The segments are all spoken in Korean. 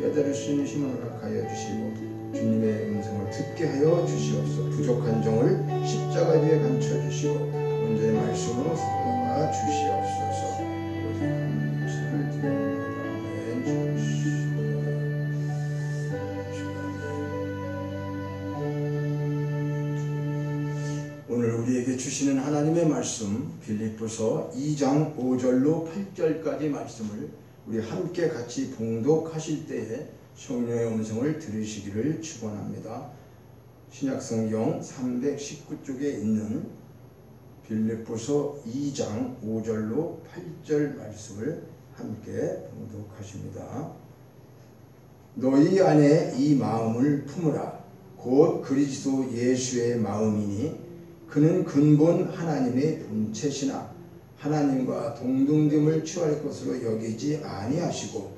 깨달을 수 있는 힘을 허락하여 주시고 주님의 음성을 듣게 하여 주시옵소서. 부족한 종을 십자가 위에 감춰 주시고 온전히 말씀으로 살아가 주시옵소서. 감사를 드립니다. 오늘 우리에게 주시는 하나님의 말씀 빌립보서 2장 5절로 8절까지 말씀을 우리 함께 같이 봉독하실 때에 성령의 음성을 들으시기를 축원합니다. 신약성경 319쪽에 있는 빌립보서 2장 5절로 8절 말씀을 함께 봉독하십니다. 너희 안에 이 마음을 품으라. 곧 그리스도 예수의 마음이니 그는 근본 하나님의 본체시나 하나님과 동등됨을 취할 것으로 여기지 아니하시고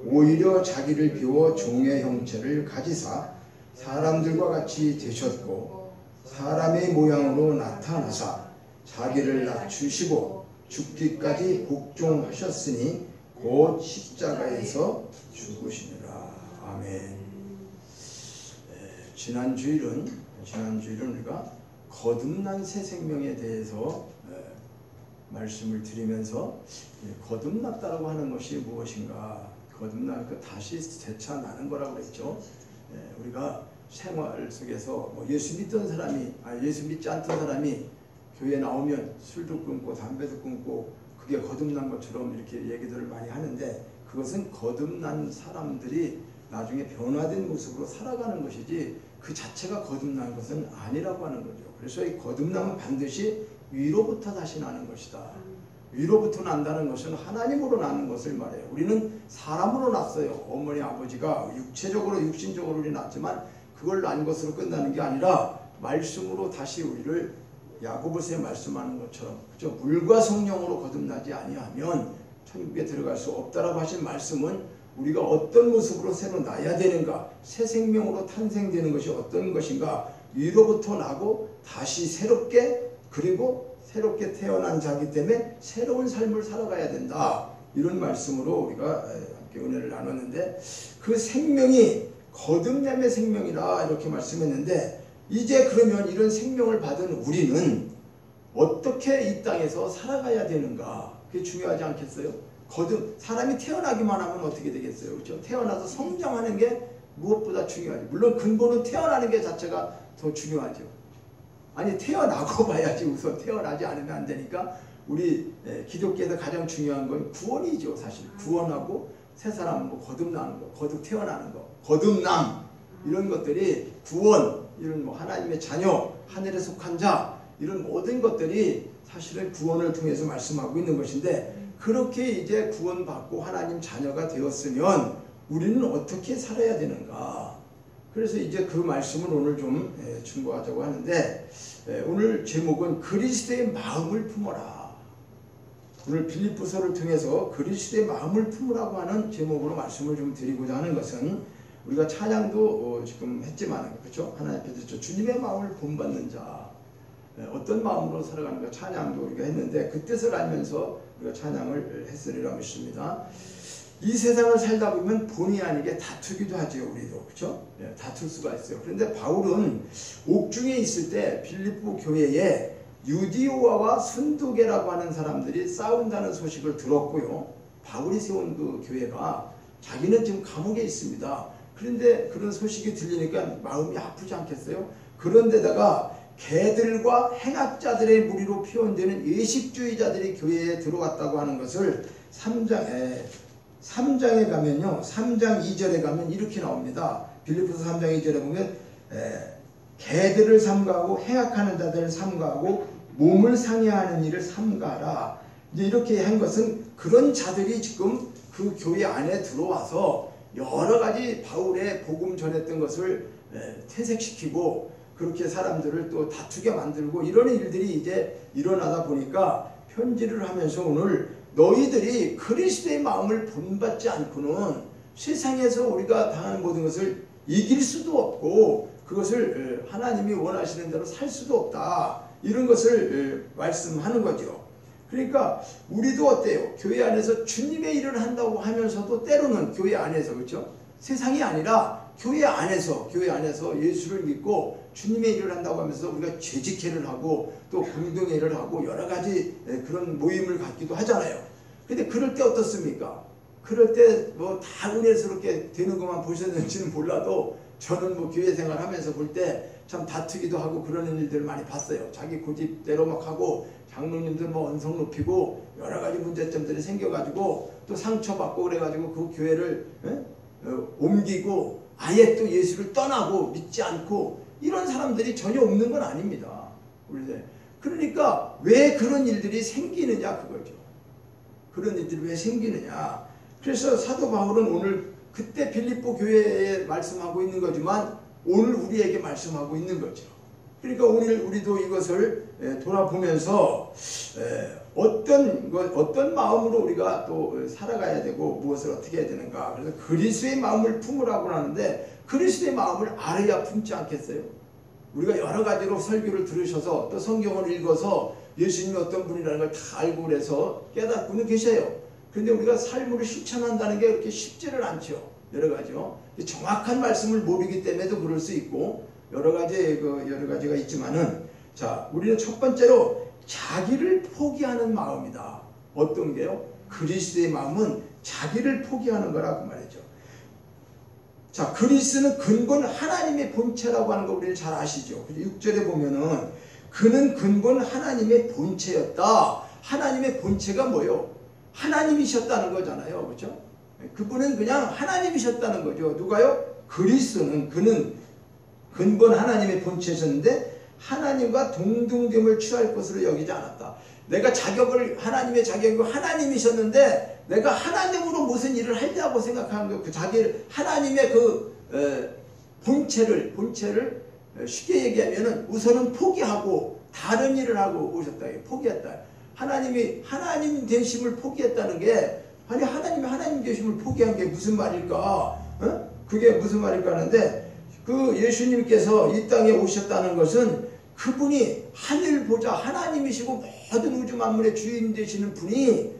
오히려 자기를 비워 종의 형체를 가지사 사람들과 같이 되셨고 사람의 모양으로 나타나사 자기를 낮추시고 죽기까지 복종하셨으니 곧 십자가에서 죽으시니라. 아멘. 지난 주일은 우리가 거듭난 새 생명에 대해서 말씀을 드리면서 거듭났다라고 하는 것이 무엇인가, 거듭나니까 다시 되찾나는 거라고 그랬죠. 우리가 생활 속에서 예수 믿던 사람이 예수 믿지 않던 사람이 교회에 나오면 술도 끊고 담배도 끊고 그게 거듭난 것처럼 이렇게 얘기들을 많이 하는데, 그것은 거듭난 사람들이 나중에 변화된 모습으로 살아가는 것이지 그 자체가 거듭난 것은 아니라고 하는 거죠. 그래서 이 거듭남은 반드시 위로부터 다시 나는 것이다. 위로부터 난다는 것은 하나님으로 나는 것을 말해요. 우리는 사람으로 났어요. 어머니 아버지가 육체적으로 육신적으로 우리 났지만 그걸 난 것으로 끝나는 게 아니라 말씀으로 다시 우리를 야고보서에 말씀하는 것처럼, 그렇죠? 물과 성령으로 거듭나지 아니하면 천국에 들어갈 수 없다라고 하신 말씀은 우리가 어떤 모습으로 새로 나야 되는가, 새 생명으로 탄생되는 것이 어떤 것인가, 위로부터 나고 다시 새롭게, 그리고 새롭게 태어난 자기 때문에 새로운 삶을 살아가야 된다. 이런 말씀으로 우리가 함께 은혜를 나눴는데, 그 생명이 거듭남의 생명이라 이렇게 말씀했는데, 이제 그러면 이런 생명을 받은 우리는 어떻게 이 땅에서 살아가야 되는가, 그게 중요하지 않겠어요? 사람이 태어나기만 하면 어떻게 되겠어요? 그렇죠? 태어나서 성장하는 게 무엇보다 중요하죠. 물론 근본은 태어나는 게 자체가 더 중요하죠. 아니, 태어나고 봐야지. 우선 태어나지 않으면 안 되니까 우리 기독교에서 가장 중요한 건 구원이죠. 사실 구원하고 새 사람 거듭나는 거, 거듭 태어나는 거, 거듭남, 이런 것들이 구원, 이런 하나님의 자녀, 하늘에 속한 자, 이런 모든 것들이 사실은 구원을 통해서 말씀하고 있는 것인데, 그렇게 이제 구원받고 하나님 자녀가 되었으면 우리는 어떻게 살아야 되는가. 그래서 이제 그 말씀을 오늘 좀 충고하자고 하는데, 오늘 제목은 그리스도의 마음을 품어라. 오늘 빌립보서를 통해서 그리스도의 마음을 품으라고 하는 제목으로 말씀을 좀 드리고자 하는 것은, 우리가 찬양도 지금 했지만, 그렇죠? 하나님 앞에서 주님의 마음을 본받는 자, 어떤 마음으로 살아가는가 찬양도 우리가 했는데, 그 뜻을 알면서 우리가 찬양을 했으리라 믿습니다. 이 세상을 살다 보면 본의 아니게 다투기도 하죠. 우리도, 그렇죠? 다툴 수가 있어요. 그런데 바울은 옥중에 있을 때 빌립보 교회에 유디오아와 순두계라고 하는 사람들이 싸운다는 소식을 들었고요. 바울이 세운 그 교회가, 자기는 지금 감옥에 있습니다. 그런데 그런 소식이 들리니까 마음이 아프지 않겠어요? 그런데다가 개들과 행악자들의 무리로 표현되는 예식주의자들이 교회에 들어왔다고 하는 것을 3장에 가면요, 3장 2절에 가면 이렇게 나옵니다. 빌립보서 3장 2절에 보면 개들을 삼가하고 행악하는 자들을 삼가하고 몸을 상해하는 일을 삼가하라. 이제 이렇게 한 것은 그런 자들이 지금 그 교회 안에 들어와서 여러 가지 바울의 복음 전했던 것을 퇴색시키고 그렇게 사람들을 또 다투게 만들고 이런 일들이 이제 일어나다 보니까 편지를 하면서 오늘 너희들이 그리스도의 마음을 본받지 않고는 세상에서 우리가 당하는 모든 것을 이길 수도 없고 그것을 하나님이 원하시는 대로 살 수도 없다. 이런 것을 말씀하는 거죠. 그러니까 우리도 어때요? 교회 안에서 주님의 일을 한다고 하면서도 때로는 교회 안에서, 그렇죠? 세상이 아니라 교회 안에서 예수를 믿고 주님의 일을 한다고 하면서 우리가 재직회를 하고 또 공동회를 하고 여러 가지 그런 모임을 갖기도 하잖아요. 근데 그럴 때 어떻습니까? 그럴 때 뭐 다 은혜스럽게 되는 것만 보셨는지는 몰라도 저는 뭐 교회 생활하면서 볼 때 참 다투기도 하고 그러는 일들을 많이 봤어요. 자기 고집대로 막 하고 장로님들 뭐 언성 높이고 여러 가지 문제점들이 생겨가지고 또 상처받고 그래가지고 그 교회를 옮기고 아예 또 예수를 떠나고 믿지 않고 이런 사람들이 전혀 없는 건 아닙니다. 그러니까 왜 그런 일들이 생기느냐 그거죠. 그런 일들이 왜 생기느냐. 그래서 사도 바울은 오늘 그때 빌립보 교회에 말씀하고 있는 거지만 오늘 우리에게 말씀하고 있는 거죠. 그러니까 오늘 우리도 이것을 돌아보면서 어떤 마음으로 우리가 또 살아가야 되고 무엇을 어떻게 해야 되는가. 그래서 그리스도의 마음을 품으라고 하는데 그리스도의 마음을 알아야 품지 않겠어요? 우리가 여러 가지로 설교를 들으셔서 또 성경을 읽어서 예수님이 어떤 분이라는 걸 다 알고 그래서 깨닫고는 계셔요. 그런데 우리가 삶으로 실천한다는 게 그렇게 쉽지를 않죠. 여러 가지요. 정확한 말씀을 모르기 때문에도 그럴 수 있고 여러 가지가 있지만은 자, 우리는 첫 번째로 자기를 포기하는 마음이다. 어떤 게요? 그리스도의 마음은 자기를 포기하는 거라 그 말이죠. 자, 그리스도는 근본 하나님의 본체라고 하는 거 우리는 잘 아시죠. 6절에 보면은 그는 근본 하나님의 본체였다. 하나님의 본체가 뭐요? 하나님이셨다는 거잖아요. 그렇죠? 그분은 그냥 하나님이셨다는 거죠. 누가요? 그리스도는 그는 근본 하나님의 본체셨는데 하나님과 동등됨을 취할 것으로 여기지 않았다. 내가 하나님의 자격이고 하나님이셨는데 내가 하나님으로 무슨 일을 하려고 생각하는 거예요. 그 자기를 하나님의 본체를 쉽게 얘기하면은 우선은 포기하고 다른 일을 하고 오셨다. 포기했다. 하나님 되심을 포기했다는 게 아니 하나님 되심을 포기한 게 무슨 말일까? 그게 무슨 말일까 하는데 그 예수님께서 이 땅에 오셨다는 것은 그분이 하늘 보좌 하나님이시고 모든 우주 만물의 주인 되시는 분이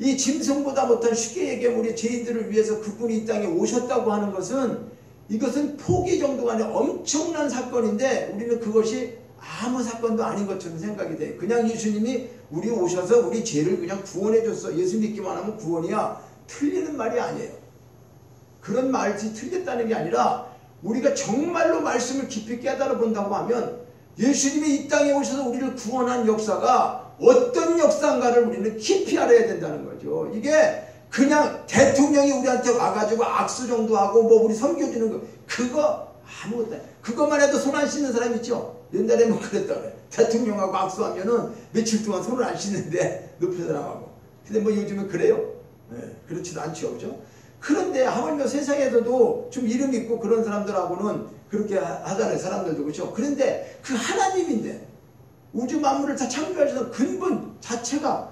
이 짐승보다 못한 쉽게 얘기하면 우리 죄인들을 위해서 그분이 이 땅에 오셨다고 하는 것은 이것은 포기 정도가 아니라 엄청난 사건인데 우리는 그것이 아무 사건도 아닌 것처럼 생각이 돼요. 그냥 예수님이 우리 오셔서 우리 죄를 그냥 구원해 줬어. 예수 믿기만 하면 구원이야. 틀리는 말이 아니에요. 그런 말이 틀렸다는 게 아니라 우리가 정말로 말씀을 깊이 깨달아 본다고 하면 예수님이 이 땅에 오셔서 우리를 구원한 역사가 어떤 역사인가를 우리는 깊이 알아야 된다는 거죠. 이게 그냥 대통령이 우리한테 와가지고 악수 정도 하고 뭐 우리 섬겨주는 거 그거 아무것도 아니에요. 그것만 해도 손 안 씻는 사람 있죠. 옛날에 뭐 그랬다 그래. 대통령하고 악수하면은 며칠 동안 손을 안 씻는데 높은 사람하고. 근데 뭐 요즘은 그래요? 네, 그렇지도 않죠. 그죠? 그런데 하물며 세상에서도 좀 이름 있고 그런 사람들하고는 그렇게 하잖아요. 사람들도. 그렇죠? 그런데 그 하나님인데 우주 만물을 다 창조하셔서 근본 자체가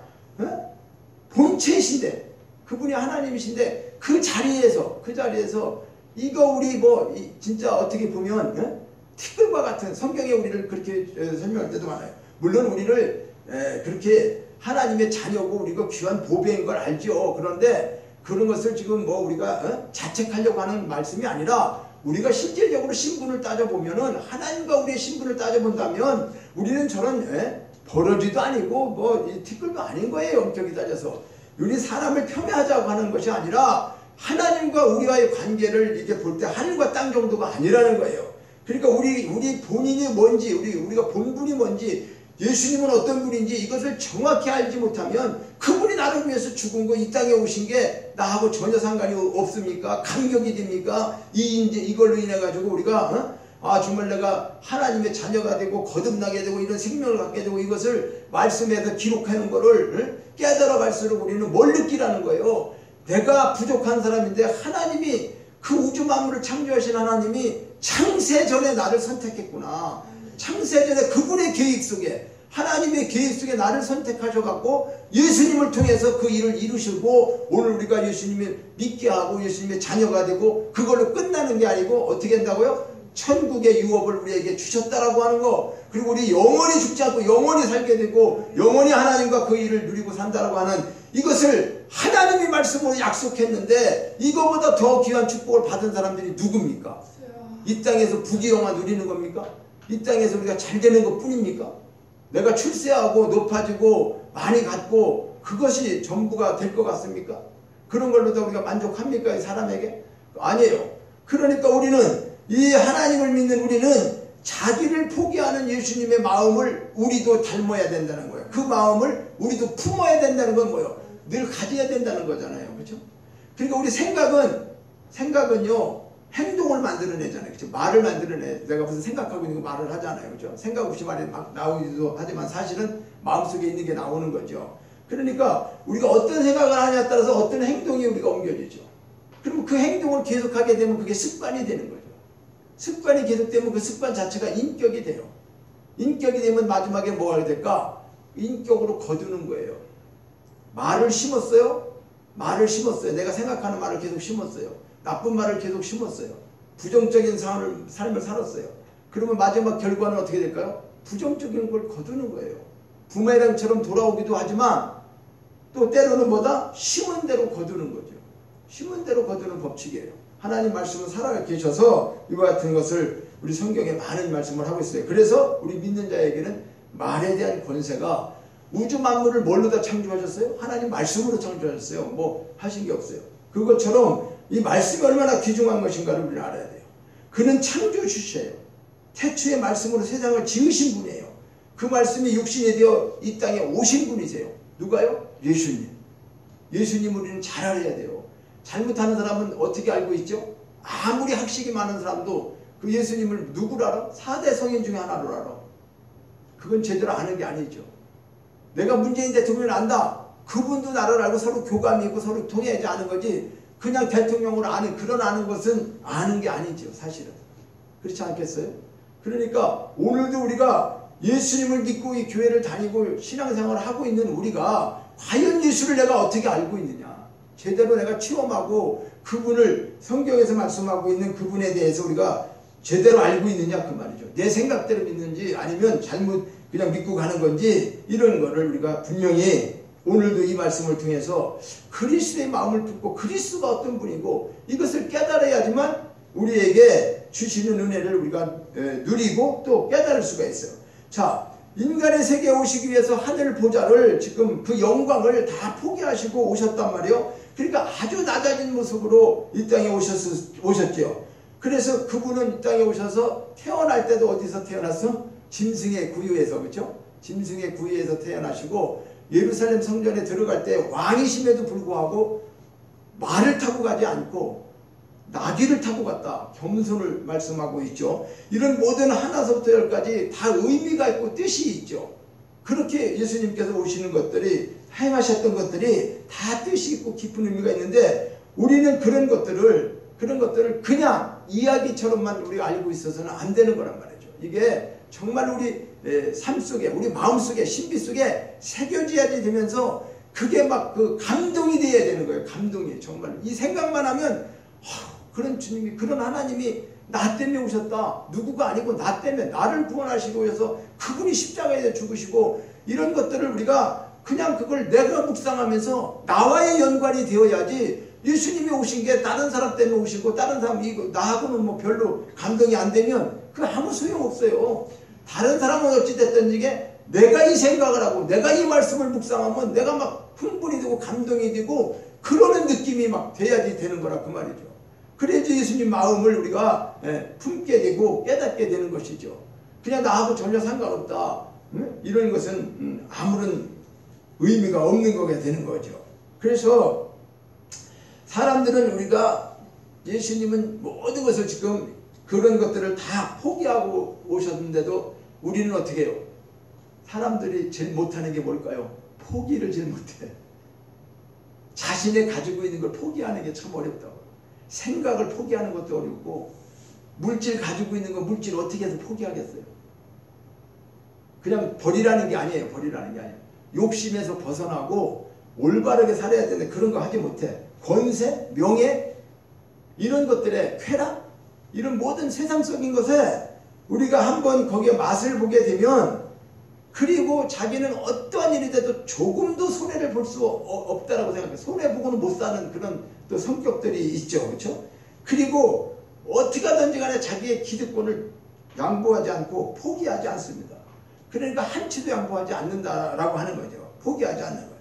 본체이신데 그분이 하나님이신데 그 자리에서 이거 우리 뭐 진짜 어떻게 보면 티끌과 같은 성경에 우리를 그렇게 설명할 때도 많아요. 물론 우리를 그렇게 하나님의 자녀고 우리가 귀한 보배인 걸 알죠. 그런데 그런 것을 지금 뭐 우리가 자책하려고 하는 말씀이 아니라 우리가 실질적으로 신분을 따져보면은 하나님과 우리의 신분을 따져본다면 우리는 저런 버러지도 아니고 뭐 티끌도 아닌 거예요. 엄격히 따져서 우리 사람을 폄훼하자고 하는 것이 아니라 하나님과 우리와의 관계를 이렇게 볼 때 하늘과 땅 정도가 아니라는 거예요. 그러니까 우리 본인이 뭔지 우리가 본분이 뭔지 예수님은 어떤 분인지 이것을 정확히 알지 못하면 그분이 나를 위해서 죽은 거 이 땅에 오신 게 나하고 전혀 상관이 없습니까? 감격이 됩니까? 이걸로 인해 가지고 우리가 정말 내가 하나님의 자녀가 되고 거듭나게 되고 이런 생명을 갖게 되고 이것을 말씀에서 기록하는 거를 깨달아 갈수록 우리는 뭘 느끼라는 거예요. 내가 부족한 사람인데 하나님이 그 우주 만물을 창조하신 하나님이 창세전에 나를 선택했구나. 창세전에 그분의 계획 속에 하나님의 계획 속에 나를 선택하셔갖고 예수님을 통해서 그 일을 이루시고 오늘 우리가 예수님을 믿게 하고 예수님의 자녀가 되고 그걸로 끝나는 게 아니고 어떻게 한다고요? 천국의 유업을 우리에게 주셨다라고 하는 거. 그리고 우리 영원히 죽지 않고 영원히 살게 되고 영원히 하나님과 그 일을 누리고 산다라고 하는 이것을 하나님이 말씀으로 약속했는데 이거보다 더 귀한 축복을 받은 사람들이 누굽니까? 이 땅에서 부귀영화 누리는 겁니까? 이 땅에서 우리가 잘 되는 것 뿐입니까? 내가 출세하고 높아지고 많이 갖고 그것이 전부가 될 것 같습니까? 그런 걸로도 우리가 만족합니까? 이 사람에게? 아니에요. 그러니까 우리는 이 하나님을 믿는 우리는 자기를 포기하는 예수님의 마음을 우리도 닮아야 된다는 거예요. 그 마음을 우리도 품어야 된다는 건 뭐예요? 늘 가져야 된다는 거잖아요. 그렇죠? 그러니까 우리 생각은요 행동을 만들어내잖아요. 그렇죠? 말을 만들어내. 내가 무슨 생각하고 있는 거 말을 하잖아요. 그렇죠? 생각 없이 말이 막 나오기도 하지만 사실은 마음속에 있는 게 나오는 거죠. 그러니까 우리가 어떤 생각을 하냐에 따라서 어떤 행동이 우리가 옮겨지죠. 그럼 그 행동을 계속하게 되면 그게 습관이 되는 거죠. 습관이 계속되면 그 습관 자체가 인격이 돼요. 인격이 되면 마지막에 뭐가 될까? 인격으로 거두는 거예요. 말을 심었어요? 말을 심었어요. 내가 생각하는 말을 계속 심었어요. 나쁜 말을 계속 심었어요. 부정적인 삶을 살았어요. 그러면 마지막 결과는 어떻게 될까요? 부정적인 걸 거두는 거예요. 부메랑처럼 돌아오기도 하지만 또 때로는 뭐다? 심은 대로 거두는 거죠. 심은 대로 거두는 법칙이에요. 하나님 말씀은 살아 계셔서 이와 같은 것을 우리 성경에 많은 말씀을 하고 있어요. 그래서 우리 믿는 자에게는 말에 대한 권세가 우주 만물을 뭘로 다 창조하셨어요? 하나님 말씀으로 창조하셨어요. 뭐 하신 게 없어요. 그것처럼 이 말씀이 얼마나 귀중한 것인가를 우리는 알아야 돼요. 그는 창조주시예요. 태초의 말씀으로 세상을 지으신 분이에요. 그 말씀이 육신이 되어 이 땅에 오신 분이세요. 누가요? 예수님. 예수님을 우리는 잘 알아야 돼요. 잘못하는 사람은 어떻게 알고 있죠? 아무리 학식이 많은 사람도 그 예수님을 누구로 알아? 4대 성인 중에 하나로 알아. 그건 제대로 아는 게 아니죠. 내가 문재인 대통령을 안다. 그분도 나를 알고 서로 교감이 있고 서로 통해야지 아는 거지. 그냥 대통령으로 아는 그런 아는 것은 아는 게 아니죠. 사실은. 그렇지 않겠어요? 그러니까 오늘도 우리가 예수님을 믿고 이 교회를 다니고 신앙생활을 하고 있는 우리가 과연 예수를 내가 어떻게 알고 있느냐. 제대로 내가 체험하고 그분을 성경에서 말씀하고 있는 그분에 대해서 우리가 제대로 알고 있느냐 그 말이죠. 내 생각대로 믿는지 아니면 잘못 그냥 믿고 가는 건지 이런 거를 우리가 분명히 오늘도 이 말씀을 통해서 그리스도의 마음을 품고 그리스도가 어떤 분이고 이것을 깨달아야지만 우리에게 주시는 은혜를 우리가 누리고 또 깨달을 수가 있어요. 자, 인간의 세계에 오시기 위해서 하늘 보좌를 지금 그 영광을 다 포기하시고 오셨단 말이에요. 그러니까 아주 낮아진 모습으로 이 땅에 오셨죠. 그래서 그분은 이 땅에 오셔서 태어날 때도 어디서 태어났어? 짐승의 구유에서, 그렇죠? 짐승의 구유에서 태어나시고 예루살렘 성전에 들어갈 때 왕이심에도 불구하고 말을 타고 가지 않고 나귀를 타고 갔다. 겸손을 말씀하고 있죠. 이런 모든 하나서부터 열까지 다 의미가 있고 뜻이 있죠. 그렇게 예수님께서 오시는 것들이 행하셨던 것들이 다 뜻이 있고 깊은 의미가 있는데 우리는 그런 것들을 그냥 이야기처럼만 우리가 알고 있어서는 안 되는 거란 말이죠. 이게 정말 우리 삶 속에 우리 마음 속에 신비 속에 새겨져야지 되면서 그게 막 그 감동이 돼야 되는 거예요. 감동이 정말 이 생각만 하면 그런 주님이 그런 하나님이 나 때문에 오셨다. 누구가 아니고 나 때문에 나를 구원하시고 오셔서 그분이 십자가에 죽으시고 이런 것들을 우리가 그냥 그걸 내가 묵상하면서 나와의 연관이 되어야지 예수님이 오신 게 다른 사람 때문에 오시고 다른 사람 이거 나하고는 뭐 별로 감동이 안 되면 그 아무 소용없어요. 다른 사람은 어찌됐든 이게 내가 이 생각을 하고 내가 이 말씀을 묵상하면 내가 막 흥분이 되고 감동이 되고 그러는 느낌이 막 돼야지 되는 거라 그 말이죠. 그래야지 예수님 마음을 우리가 품게 되고 깨닫게 되는 것이죠. 그냥 나하고 전혀 상관없다. 이런 것은 아무런 의미가 없는 거게 되는 거죠. 그래서 사람들은 우리가 예수님은 모든 것을 지금 그런 것들을 다 포기하고 오셨는데도 우리는 어떻게 해요? 사람들이 제일 못하는 게 뭘까요? 포기를 제일 못해. 자신이 가지고 있는 걸 포기하는 게 참 어렵다고. 생각을 포기하는 것도 어렵고 물질 가지고 있는 거 물질 어떻게 해서 포기하겠어요? 그냥 버리라는 게 아니에요. 버리라는 게 아니에요. 욕심에서 벗어나고 올바르게 살아야 되는데 그런 거 하지 못해. 권세, 명예 이런 것들의 쾌락 이런 모든 세상적인 것에 우리가 한번 거기에 맛을 보게 되면 그리고 자기는 어떠한 일이 돼도 조금도 손해를 볼 수 없다라고 생각해요. 손해보고는 못 사는 그런 또 성격들이 있죠. 그렇죠? 그리고 어떻게 하든지 간에 자기의 기득권을 양보하지 않고 포기하지 않습니다. 그러니까 한치도 양보하지 않는다라고 하는 거죠. 포기하지 않는 거예요.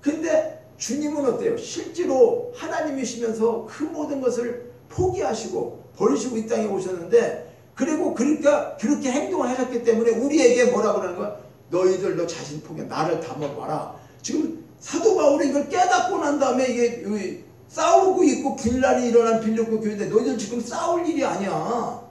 근데 주님은 어때요? 실제로 하나님이시면서 그 모든 것을 포기하시고 버리시고 이 땅에 오셨는데, 그리고 그러니까 그렇게 행동을 하셨기 때문에 우리에게 뭐라고 그러는 거야? 너희들 너 자신 포기해. 나를 담아봐라. 지금 사도 바울이 이걸 깨닫고 난 다음에 이게 싸우고 있고 분란이 일어난 빌립보 교회인데 너희들 지금 싸울 일이 아니야.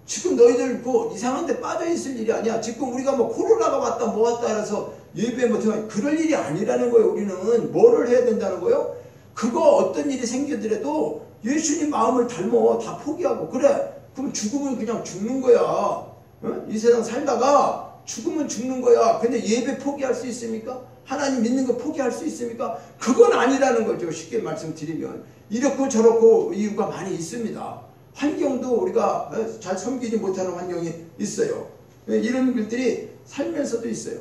지금 너희들 그 이상한 데 빠져 있을 일이 아니야. 지금 우리가 뭐 코로나가 왔다 뭐 왔다 해서 예배 못하면 그럴 일이 아니라는 거예요. 우리는 뭐를 해야 된다는 거예요? 그거 어떤 일이 생기더라도 예수님 마음을 닮아 다 포기하고. 그래 그럼 죽으면 그냥 죽는 거야. 응? 이 세상 살다가 죽으면 죽는 거야. 근데 예배 포기할 수 있습니까? 하나님 믿는 거 포기할 수 있습니까? 그건 아니라는 거죠. 쉽게 말씀드리면 이렇고 저렇고 이유가 많이 있습니다. 환경도 우리가 잘 섬기지 못하는 환경이 있어요. 이런 일들이 살면서도 있어요.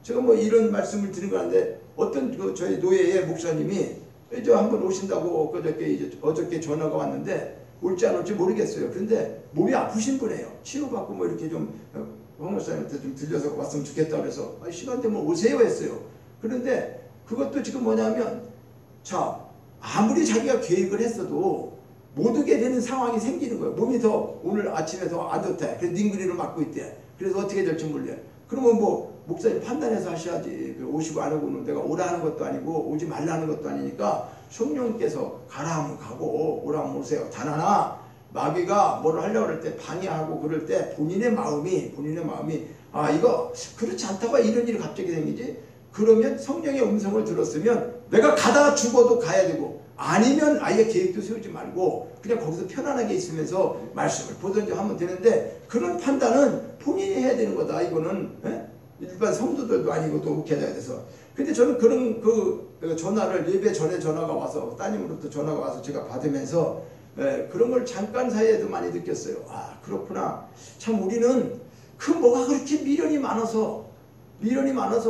제가 뭐 이런 말씀을 드린 건데 어떤 저희 노예의 목사님이 이제 한번 오신다고 어저께 전화가 왔는데 올지 안 올지 모르겠어요. 그런데 몸이 아프신 분이에요. 치료받고 뭐 이렇게 좀 황 목사님한테 좀 들려서 왔으면 좋겠다 그래서 시간 되면 오세요 했어요. 그런데 그것도 지금 뭐냐면 자 아무리 자기가 계획을 했어도 못 오게 되는 상황이 생기는 거예요. 몸이 더 오늘 아침에 더 안 좋대. 그래서 닝그리를 맞고 있대. 그래서 어떻게 될지 몰라요. 그러면 뭐 목사님 판단해서 하셔야지. 오시고 안 오고는 내가 오라 하는 것도 아니고 오지 말라는 것도 아니니까 성령께서 가라 하면 가고 오라 하면 오세요. 단 하나 마귀가 뭐를 하려고 그럴 때 방해하고 그럴 때 본인의 마음이 아 이거 그렇지 않다고 이런 일이 갑자기 생기지. 그러면 성령의 음성을 들었으면 내가 가다가 죽어도 가야 되고 아니면 아예 계획도 세우지 말고 그냥 거기서 편안하게 있으면서 말씀을 보든지 하면 되는데 그런 판단은 본인이 해야 되는 거다. 이거는 일반 성도들도 아니고 또 목회자가 돼서. 근데 저는 그런 그 전화를 예배 전에 전화가 와서 따님으로부터 전화가 와서 제가 받으면서 그런 걸 잠깐 사이에도 많이 느꼈어요. 아 그렇구나. 참 우리는 그 뭐가 그렇게 미련이 많아서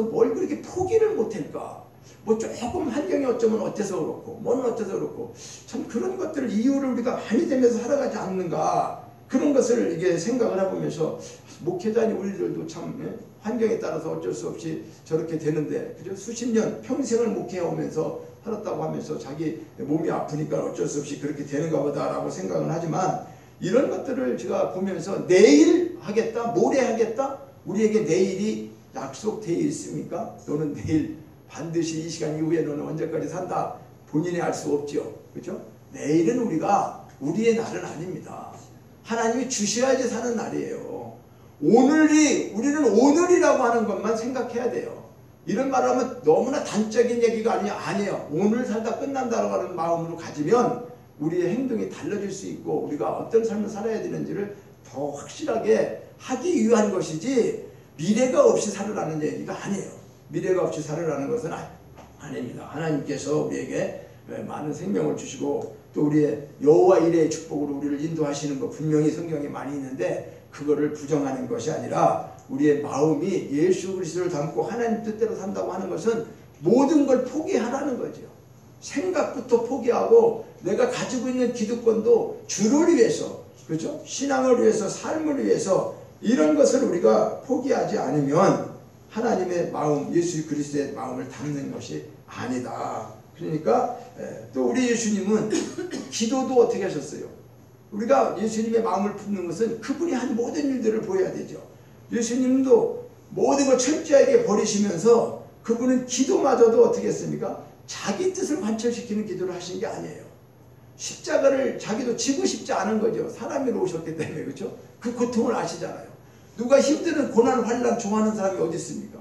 뭘 그렇게 포기를 못할까. 뭐 조금 환경이 어쩌면 어때서 그렇고 뭐는 어때서 그렇고 참 그런 것들을 이유를 우리가 많이 되면서 살아가지 않는가. 그런 것을 이게 생각을 해보면서 목회자니 우리들도 참 환경에 따라서 어쩔 수 없이 저렇게 되는데 그죠? 수십 년 평생을 목회해오면서 살았다고 하면서 자기 몸이 아프니까 어쩔 수 없이 그렇게 되는가 보다라고 생각은 하지만 이런 것들을 제가 보면서 내일 하겠다 모레 하겠다 우리에게 내일이 약속되어 있습니까? 너는 내일 반드시 이 시간 이후에 너는 언제까지 산다 본인이 알 수 없죠. 그렇죠? 내일은 우리의 날은 아닙니다. 하나님이 주셔야지 사는 날이에요. 우리는 오늘이라고 하는 것만 생각해야 돼요. 이런 말을 하면 너무나 단적인 얘기가 아니에요. 오늘 살다 끝난다고 하는 마음으로 가지면 우리의 행동이 달라질 수 있고 우리가 어떤 삶을 살아야 되는지를 더 확실하게 하기 위한 것이지 미래가 없이 살으라는 얘기가 아니에요. 미래가 없이 살으라는 것은 아닙니다. 하나님께서 우리에게 많은 생명을 주시고 또 우리의 여호와 이레의 축복으로 우리를 인도하시는 거 분명히 성경에 많이 있는데 그거를 부정하는 것이 아니라 우리의 마음이 예수 그리스도를 닮고 하나님 뜻대로 산다고 하는 것은 모든 걸 포기하라는 거죠. 생각부터 포기하고 내가 가지고 있는 기득권도 주를 위해서 그렇죠? 신앙을 위해서 삶을 위해서 이런 것을 우리가 포기하지 않으면 하나님의 마음 예수 그리스도의 마음을 담는 것이 아니다. 그러니까 또 우리 예수님은 기도도 어떻게 하셨어요? 우리가 예수님의 마음을 품는 것은 그분이 한 모든 일들을 보여야 되죠. 예수님도 모든 걸 철저하게 버리시면서 그분은 기도마저도 어떻게 했습니까? 자기 뜻을 관철시키는 기도를 하신 게 아니에요. 십자가를 자기도 지고 싶지 않은 거죠. 사람으로 오셨기 때문에. 그렇죠? 그 고통을 아시잖아요. 누가 힘드는 고난 환난 좋아하는 사람이 어디 있습니까?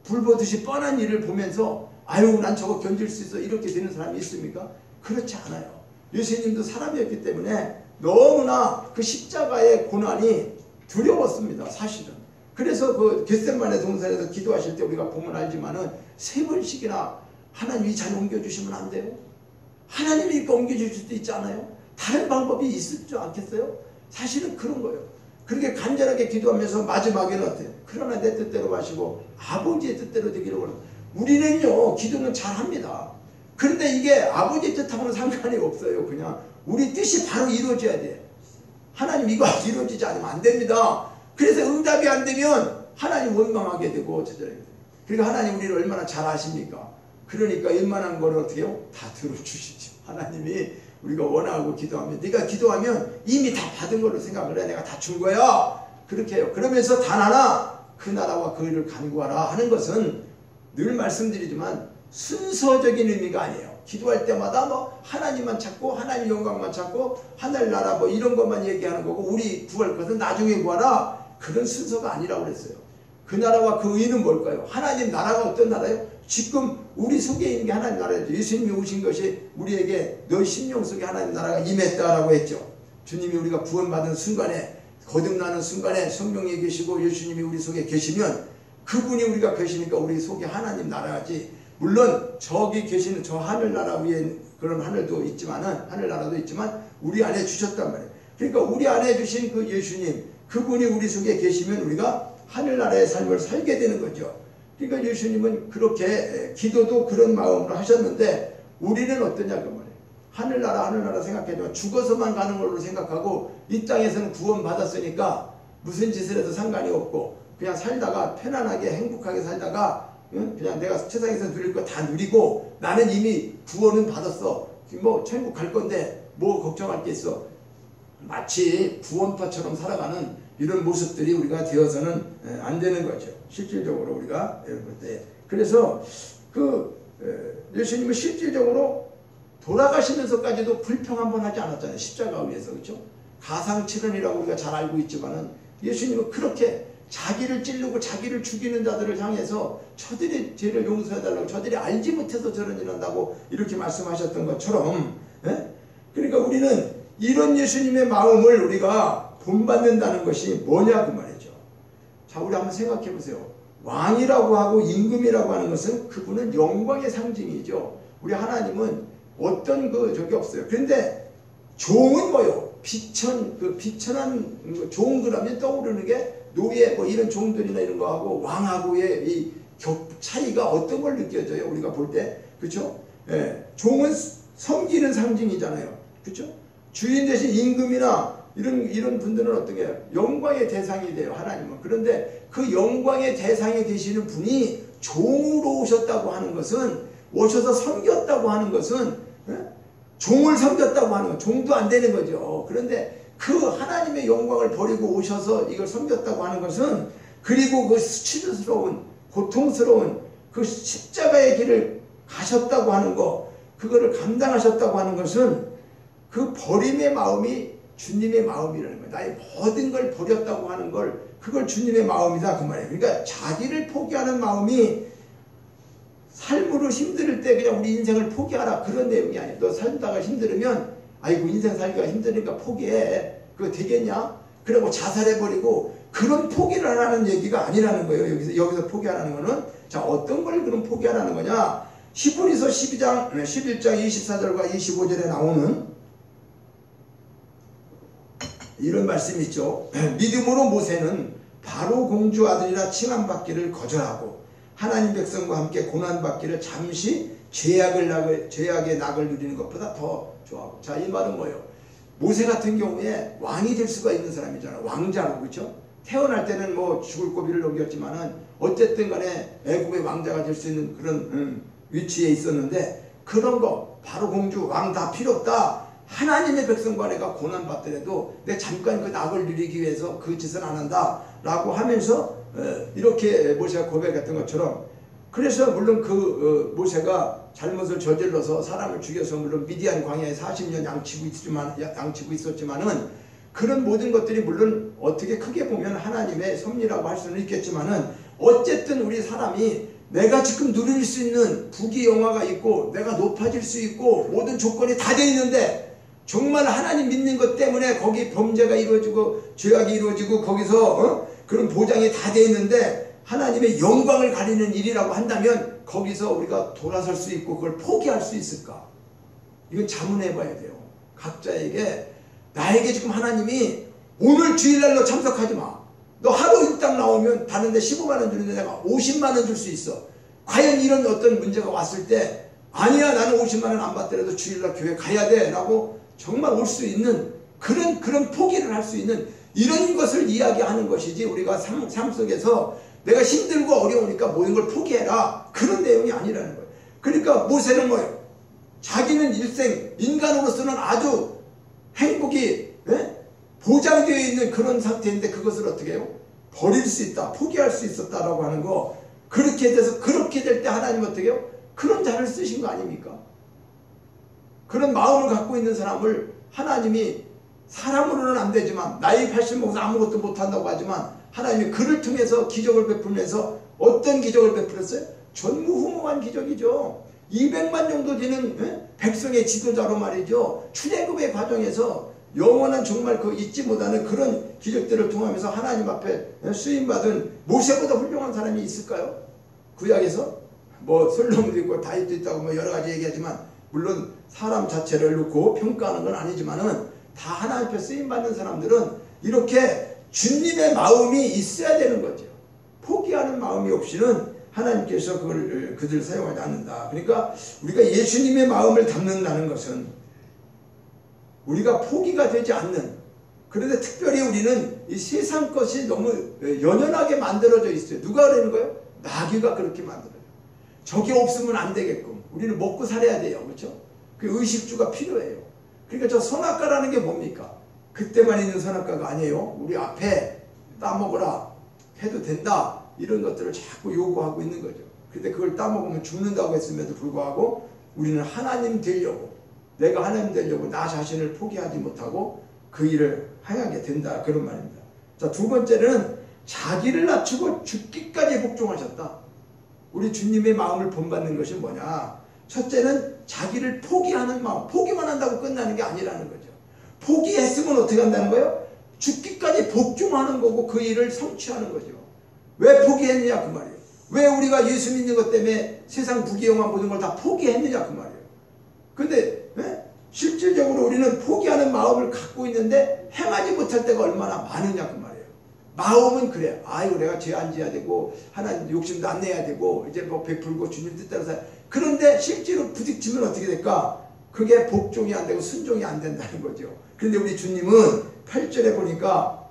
불보듯이 뻔한 일을 보면서 아유 난 저거 견딜 수 있어 이렇게 되는 사람이 있습니까? 그렇지 않아요. 예수님도 사람이었기 때문에 너무나 그 십자가의 고난이 두려웠습니다. 사실은. 그래서 그 겟세마네 동산에서 기도하실 때 우리가 보면 알지만은 3번씩이나 하나님 이 잔 옮겨주시면 안 돼요? 하나님이 이렇게 옮겨주실 수도 있지 않아요? 다른 방법이 있을 줄 않겠어요? 사실은 그런 거예요. 그렇게 간절하게 기도하면서 마지막에는 어때요? 그러나 내 뜻대로 마시고 아버지의 뜻대로 되기를 원합니다. 우리는요 기도는 잘합니다. 그런데 이게 아버지 뜻하고는 상관이 없어요. 그냥 우리 뜻이 바로 이루어져야 돼. 하나님 이거 이루어지지 않으면 안 됩니다. 그래서 응답이 안 되면 하나님 원망하게 되고 그러니까 하나님 우리를 얼마나 잘 아십니까? 그러니까 웬만한 거를 어떻게 해요? 다 들어주시죠. 하나님이 우리가 원하고 기도하면 네가 기도하면 이미 다 받은 걸로 생각을 해. 내가 다 준 거야. 그렇게 해요. 그러면서 단 하나 그 나라와 그 일을 간구하라 하는 것은 늘 말씀드리지만 순서적인 의미가 아니에요. 기도할 때마다 뭐 하나님만 찾고 하나님 영광만 찾고 하늘나라 뭐 이런 것만 얘기하는 거고 우리 구할 것은 나중에 구하라. 그런 순서가 아니라고 그랬어요. 그 나라와 그 의는 뭘까요? 하나님 나라가 어떤 나라예요? 지금 우리 속에 있는 게 하나님 나라죠. 예수님이 오신 것이 우리에게 너희 심령 속에 하나님 나라가 임했다라고 했죠. 주님이 우리가 구원받은 순간에 거듭나는 순간에 성령이 계시고 예수님이 우리 속에 계시면 그분이 우리가 계시니까 우리 속에 하나님 나라지. 물론 저기 계시는 저 하늘나라 위에 그런 하늘도 있지만은 하늘나라도 있지만 우리 안에 주셨단 말이에요. 그러니까 우리 안에 주신 그 예수님 그분이 우리 속에 계시면 우리가 하늘나라의 삶을 살게 되는 거죠. 그러니까 예수님은 그렇게 기도도 그런 마음으로 하셨는데 우리는 어떠냐 그 말이에요. 하늘나라 생각해도 죽어서만 가는 걸로 생각하고 이 땅에서는 구원 받았으니까 무슨 짓을 해도 상관이 없고 그냥 살다가 편안하게 행복하게 살다가 그냥 내가 세상에서 누릴 거 다 누리고 나는 이미 구원은 받았어. 뭐 천국 갈 건데 뭐 걱정할 게 있어. 마치 구원파처럼 살아가는 이런 모습들이 우리가 되어서는 안 되는 거죠. 실질적으로 우리가 볼 때. 그래서 예수님은 실질적으로 돌아가시면서까지도 불평 한 번 하지 않았잖아요. 십자가 위에서. 그렇죠? 가상칠언이라고 우리가 잘 알고 있지만은 예수님은 그렇게 자기를 찌르고 자기를 죽이는 자들을 향해서 저들의 죄를 용서해달라고 저들이 알지 못해서 저런 일 한다고 이렇게 말씀하셨던 것처럼 그러니까 우리는 이런 예수님의 마음을 우리가 본받는다는 것이 뭐냐 그 말이죠. 자, 우리 한번 생각해 보세요. 왕이라고 하고 임금이라고 하는 것은 그분은 영광의 상징이죠. 우리 하나님은 어떤 적이 없어요. 그런데 종은 뭐요? 비천한 종 그러면 떠오르는 게 노예 뭐 이런 종들이나 이런 거하고 왕하고의 이 차이가 어떤 걸 느껴져요? 우리가 볼 때. 그렇죠? 예. 종은 섬기는 상징이잖아요. 그렇죠? 주인 대신 임금이나 이런 분들은 어떻게 해요? 영광의 대상이 돼요. 하나님은. 그런데 그 영광의 대상이 되시는 분이 종으로 오셨다고 하는 것은 오셔서 섬겼다고 하는 것은 종을 섬겼다고 하는 건 종도 안 되는 거죠. 그런데 그 하나님의 영광을 버리고 오셔서 이걸 섬겼다고 하는 것은 그리고 그 수치스러운 고통스러운 그 십자가의 길을 가셨다고 하는 거 그거를 감당하셨다고 하는 것은 그 버림의 마음이 주님의 마음이라는 거예요. 나의 모든 걸 버렸다고 하는 걸 그걸 주님의 마음이다 그 말이에요. 그러니까 자기를 포기하는 마음이 삶으로 힘들 때 그냥 우리 인생을 포기하라 그런 내용이 아니에요. 너 살다가 힘들으면 아이고 인생 살기가 힘드니까 포기해. 그거 되겠냐? 그리고 자살해버리고 그런 포기를 하라는 얘기가 아니라는 거예요. 여기서 포기하라는 거는 자 어떤 걸 그럼 포기하라는 거냐? 히브리서 11장 24절과 25절에 나오는 이런 말씀이 있죠. 믿음으로 모세는 바로 공주 아들이라 칭함받기를 거절하고 하나님 백성과 함께 고난받기를 잠시 죄악의 낙을 누리는 것보다 더 좋아하고. 자, 이 말은 뭐예요? 모세 같은 경우에 왕이 될 수가 있는 사람이잖아요. 왕자로. 그렇죠? 태어날 때는 뭐 죽을 고비를 넘겼지만은 어쨌든 간에 애국의 왕자가 될 수 있는 그런 위치에 있었는데 그런 거 바로 공주 왕 다 필요 없다. 하나님의 백성과 내가 고난받더라도 내가 잠깐 그 낙을 누리기 위해서 그 짓은 안 한다 라고 하면서 이렇게 모세가 고백했던 것처럼 그래서 물론 모세가 잘못을 저질러서 사람을 죽여서 물론 미디안 광야에 40년 양치고 있었지만은 그런 모든 것들이 물론 어떻게 크게 보면 하나님의 섭리라고 할 수는 있겠지만은 어쨌든 우리 사람이 내가 지금 누릴 수 있는 부귀영화가 있고 내가 높아질 수 있고 모든 조건이 다 돼 있는데 정말 하나님 믿는 것 때문에 거기 범죄가 이루어지고 죄악이 이루어지고 거기서 그런 보장이 다 돼 있는데 하나님의 영광을 가리는 일이라고 한다면 거기서 우리가 돌아설 수 있고 그걸 포기할 수 있을까? 이건 자문해 봐야 돼요. 각자에게 나에게 지금 하나님이 오늘 주일날로 참석하지 마. 너 하루 일당 나오면 다른데 15만 원 주는데 내가 50만 원 줄 수 있어. 과연 이런 어떤 문제가 왔을 때 아니야 나는 50만 원 안 받더라도 주일날 교회 가야 돼 라고 정말 올 수 있는 그런 포기를 할 수 있는 이런 것을 이야기하는 것이지, 우리가 삶 속에서 내가 힘들고 어려우니까 모든 걸 포기해라 그런 내용이 아니라는 거예요. 그러니까 모세는 뭐예요? 자기는 일생 인간으로서는 아주 행복이 보장되어 있는 그런 상태인데 그것을 어떻게 해요? 버릴 수 있다, 포기할 수 있었다라고 하는 거. 그렇게 돼서 그렇게 될 때 하나님 어떻게 해요? 그런 자를 쓰신 거 아닙니까? 그런 마음을 갖고 있는 사람을 하나님이, 사람으로는 안 되지만 나이 80 먹어서 아무것도 못한다고 하지만 하나님이 그를 통해서 기적을 베풀면서 어떤 기적을 베풀었어요? 전무후무한 기적이죠. 200만 정도 되는 백성의 지도자로 말이죠. 출애굽의 과정에서 영원한 정말 그 잊지 못하는 그런 기적들을 통하면서 하나님 앞에 쓰임받은 모세보다 훌륭한 사람이 있을까요? 구약에서 뭐 솔로몬도 있고 다윗도 있다고 뭐 여러 가지 얘기하지만, 물론 사람 자체를 놓고 평가하는 건 아니지만은 다 하나님 앞에 쓰임받는 사람들은 이렇게 주님의 마음이 있어야 되는 거죠. 포기하는 마음이 없이는 하나님께서 그들 사용하지 않는다. 그러니까 우리가 예수님의 마음을 담는다는 것은 우리가 포기가 되지 않는, 그런데 특별히 우리는 이 세상 것이 너무 연연하게 만들어져 있어요. 누가 그러는 거예요? 마귀가 그렇게 만들어요. 저게 없으면 안 되게끔. 우리는 먹고 살아야 돼요. 그렇죠? 그 의식주가 필요해요. 그러니까 저 선악과라는 게 뭡니까? 그때만 있는 선악과가 아니에요. 우리 앞에 따먹으라 해도 된다, 이런 것들을 자꾸 요구하고 있는 거죠. 근데 그걸 따먹으면 죽는다고 했음에도 불구하고 우리는 하나님 되려고, 내가 하나님 되려고 나 자신을 포기하지 못하고 그 일을 하게 된다, 그런 말입니다. 자, 두 번째는 자기를 낮추고 죽기까지 복종하셨다. 우리 주님의 마음을 본받는 것이 뭐냐? 첫째는 자기를 포기하는 마음. 포기만 한다고 끝나는 게 아니라는 거죠. 포기했으면 어떻게 한다는 거예요? 죽기까지 복종하는 거고 그 일을 성취하는 거죠. 왜 포기했느냐 그 말이에요. 왜 우리가 예수 믿는 것 때문에 세상 부귀영화 모든 걸 다 포기했느냐 그 말이에요. 근데 실질적으로 우리는 포기하는 마음을 갖고 있는데 행하지 못할 때가 얼마나 많으냐 그 말이에요. 마음은 그래. 아이고 내가 죄 안 지어야 되고 하나님 욕심도 안 내야 되고 이제 뭐 베풀고 주님 뜻대로 살아야. 그런데 실제로 부딪히면 어떻게 될까? 그게 복종이 안 되고 순종이 안 된다는 거죠. 그런데 우리 주님은 8절에 보니까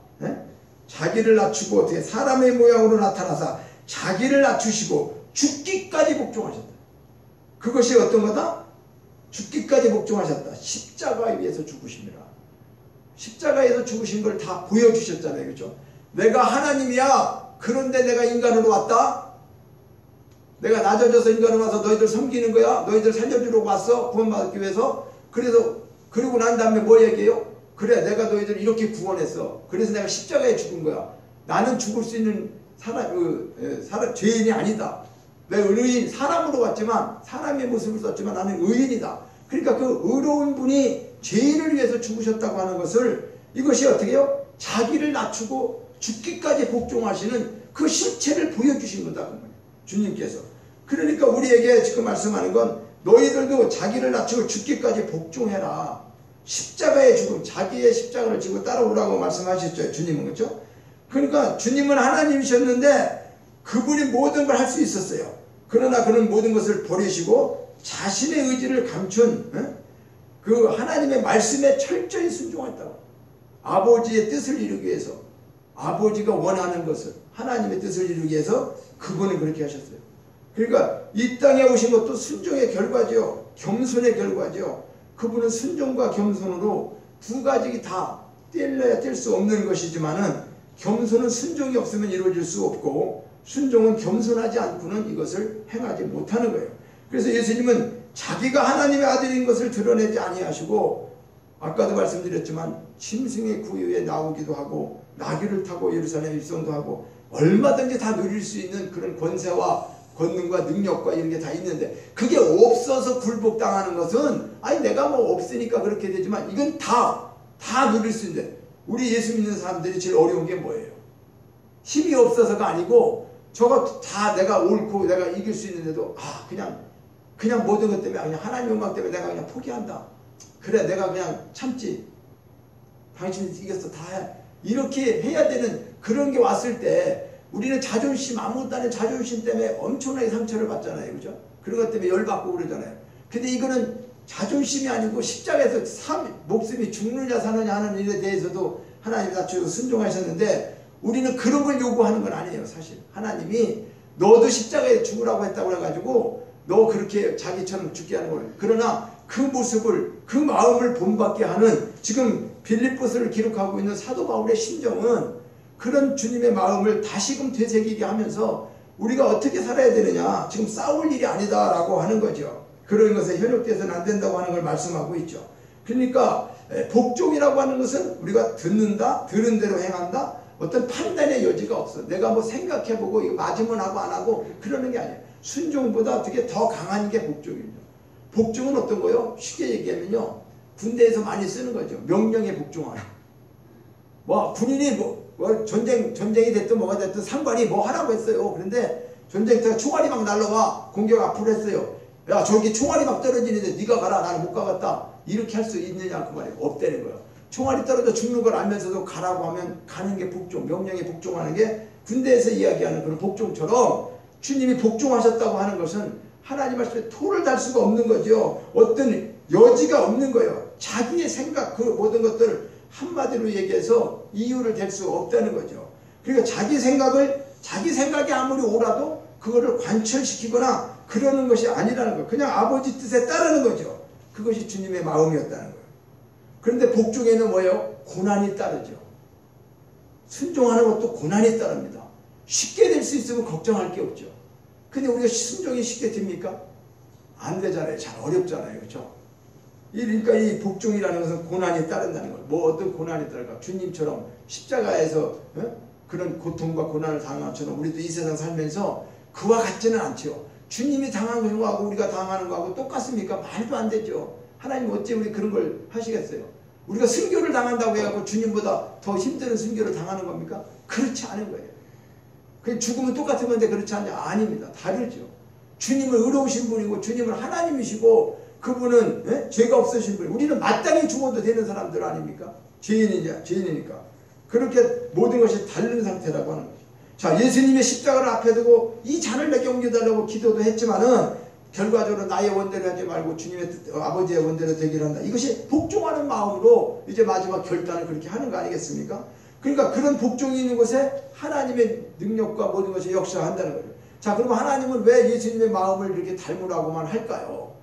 자기를 낮추고 어떻게 사람의 모양으로 나타나사 자기를 낮추시고 죽기까지 복종하셨다. 그것이 어떤 거다? 죽기까지 복종하셨다. 십자가에 위해서 죽으심이라. 십자가에서 죽으신 걸 다 보여주셨잖아요. 그렇죠? 내가 하나님이야. 그런데 내가 인간으로 왔다. 내가 낮아져서 인간으로 와서 너희들 섬기는 거야. 너희들 살려주려고 왔어. 구원받기 위해서. 그리고 난 다음에 뭐 얘기해요? 그래 내가 너희들 이렇게 구원했어. 그래서 내가 십자가에 죽은 거야. 나는 죽을 수 있는 죄인이 아니다. 내가 의인, 사람으로 왔지만 사람의 모습을 썼지만 나는 의인이다. 그러니까 그 의로운 분이 죄인을 위해서 죽으셨다고 하는 것을, 이것이 어떻게 해요? 자기를 낮추고 죽기까지 복종하시는 그 실체를 보여주신 거다. 주님께서. 그러니까 우리에게 지금 말씀하는 건 너희들도 자기를 낮추고 죽기까지 복종해라. 십자가의 죽음, 자기의 십자가를 지고 따라오라고 말씀하셨죠. 주님은. 그렇죠? 그러니까 주님은 하나님이셨는데 그분이 모든 걸 할 수 있었어요. 그러나 그는 모든 것을 버리시고 자신의 의지를 감춘 그 하나님의 말씀에 철저히 순종했다고. 아버지의 뜻을 이루기 위해서, 아버지가 원하는 것을, 하나님의 뜻을 이루기 위해서 그분은 그렇게 하셨어요. 그러니까 이 땅에 오신 것도 순종의 결과죠. 겸손의 결과죠. 그분은 순종과 겸손으로 두 가지 다 뗄래야 뗄 수 없는 것이지만은, 겸손은 순종이 없으면 이루어질 수 없고 순종은 겸손하지 않고는 이것을 행하지 못하는 거예요. 그래서 예수님은 자기가 하나님의 아들인 것을 드러내지 아니하시고, 아까도 말씀드렸지만 짐승의 구유에 나오기도 하고 나귀를 타고 예루살렘 입성도 하고 얼마든지 다 누릴 수 있는 그런 권세와 권능과 능력과 이런 게 다 있는데, 그게 없어서 굴복당하는 것은 아니 내가 뭐 없으니까 그렇게 되지만 이건 다 누릴 수 있는데, 우리 예수 믿는 사람들이 제일 어려운 게 뭐예요? 힘이 없어서가 아니고 저거 다 내가 옳고 내가 이길 수 있는데도 그냥 모든 것 때문에 그냥 하나님 영광 때문에 내가 그냥 포기한다. 그래 내가 그냥 참지. 당신이 이겼어 다 해. 이렇게 해야 되는 그런 게 왔을 때 우리는 자존심, 아무것도 아닌 자존심 때문에 엄청나게 상처를 받잖아요. 그죠? 그런 것 때문에 열받고 그러잖아요. 근데 이거는 자존심이 아니고 십자가에서 목숨이 죽느냐 사느냐 하는 일에 대해서도 하나님이 낮추고 순종하셨는데 우리는 그런 걸 요구하는 건 아니에요. 사실 하나님이 너도 십자가에 죽으라고 했다고 해가지고 너 그렇게 자기처럼 죽게 하는 거예요. 그러나 그 모습을, 그 마음을 본받게 하는 지금 빌립보서를 기록하고 있는 사도 바울의 심정은 그런 주님의 마음을 다시금 되새기게 하면서 우리가 어떻게 살아야 되느냐, 지금 싸울 일이 아니다라고 하는 거죠. 그런 것에 현혹돼서는 안 된다고 하는 걸 말씀하고 있죠. 그러니까 복종이라고 하는 것은 우리가 듣는다, 들은 대로 행한다, 어떤 판단의 여지가 없어. 내가 뭐 생각해보고 이거 맞으면 하고 안 하고 그러는 게 아니에요. 순종보다 어떻게 더 강한 게 복종입니다. 복종은 어떤 거요? 쉽게 얘기하면요, 군대에서 많이 쓰는 거죠. 명령에 복종하라. 뭐 군인이 뭐 전쟁이 됐든 뭐가 됐든 상관이 뭐 하라고 했어요. 그런데 전쟁터에 총알이 막 날라와 공격 앞으로 했어요. 야, 저기 총알이 막 떨어지는데 네가 가라, 나는 못 가겠다. 이렇게 할 수 있느냐 그 말이에요. 없다는 거예요. 총알이 떨어져 죽는 걸 알면서도 가라고 하면 가는 게 복종, 명령에 복종하는 게 군대에서 이야기하는 그런 복종처럼 주님이 복종하셨다고 하는 것은 하나님 말씀에 토를 달 수가 없는 거죠. 어떤 여지가 없는 거예요. 자기의 생각, 그 모든 것들을 한마디로 얘기해서 이유를 댈 수 없다는 거죠. 그러니까 자기 생각이 아무리 옳아도 그거를 관철시키거나 그러는 것이 아니라는 거예요. 그냥 아버지 뜻에 따르는 거죠. 그것이 주님의 마음이었다는 거예요. 그런데 복종에는 뭐예요? 고난이 따르죠. 순종하는 것도 고난이 따릅니다. 쉽게 될 수 있으면 걱정할 게 없죠. 근데 우리가 순종이 쉽게 됩니까? 안 되잖아요. 잘 어렵잖아요. 그렇죠? 그러니까 이 복종이라는 것은 고난이 따른다는 거예요. 뭐 어떤 고난이 따를까? 주님처럼 십자가에서 그런 고통과 고난을 당한 것처럼 우리도 이 세상 살면서 그와 같지는 않죠. 주님이 당한 거하고 우리가 당하는 거하고 똑같습니까? 말도 안 되죠. 하나님 어째 우리 그런 걸 하시겠어요? 우리가 순교를 당한다고 해갖고 주님보다 더 힘든 순교를 당하는 겁니까? 그렇지 않은 거예요. 그 죽으면 똑같은 건데 그렇지 않냐? 아닙니다. 다르죠. 주님은 의로우신 분이고 주님은 하나님이시고 그분은 죄가 없으신 분이고 우리는 마땅히 죽어도 되는 사람들 아닙니까? 죄인이니까. 그렇게 모든 것이 다른 상태라고 하는 거죠. 자, 예수님의 십자가를 앞에 두고 이 잔을 내게 옮겨달라고 기도도 했지만은 결과적으로 나의 원대로 하지 말고 주님의 뜻, 아버지의 원대로 되기를 한다. 이것이 복종하는 마음으로 이제 마지막 결단을 그렇게 하는 거 아니겠습니까? 그러니까 그런 복종이 있는 곳에 하나님의 능력과 모든 것이 역사한다는 거죠. 자, 그럼 하나님은 왜 예수님의 마음을 이렇게 닮으라고만 할까요?